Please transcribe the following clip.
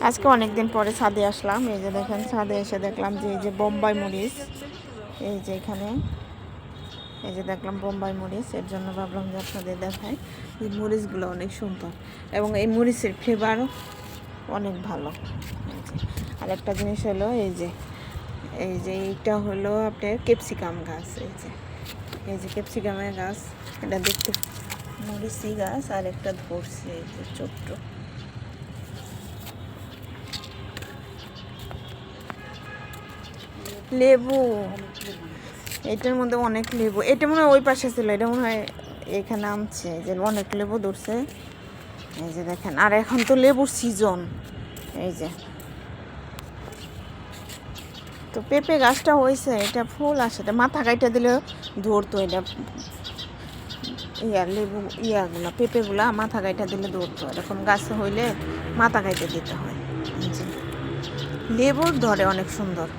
আজকে অনেক দিন পরে ছাদে আসলাম। এই যে দেখেন, ছাদে এসে দেখলাম যে এই যে বোম্বাই মরিচ, এই যে এখানে এই যে দেখলাম বোম্বাই মরিচ। এর জন্য ভাবলাম যে আপনাদের দেখায়। এই মরিচগুলো অনেক সুন্দর এবং এই মরিচের ফ্লেভারও অনেক ভালো। আর একটা জিনিস হলো এই যে এইটা হলো আপনার ক্যাপসিকাম গাছ। এই যে ক্যাপসিকামের গাছ, এটা দেখতে মরিচি গাছ। আর একটা ধরছে এই যে ছোট্ট। লেবু, এটার মধ্যে অনেক লেবু। এটা মনে হয় ওই পাশে ছিল, এটা মনে হয় এখানে আনছে যে অনেক লেবু ধরছে। এই যে দেখেন, আর এখন তো লেবুর সিজন। এই যে তো পেঁপে গাছটা হয়েছে, এটা ফুল আসে, এটা মাথা কাইটা দিলেও ধরতো। এটা লেবু ইয়াগুলা পেঁপেগুলা মাথা কাইটা দিলে ধরতো। এরকম গাছ হইলে মাথা কাইটে দিতে হয়। লেবুর ধরে অনেক সুন্দর।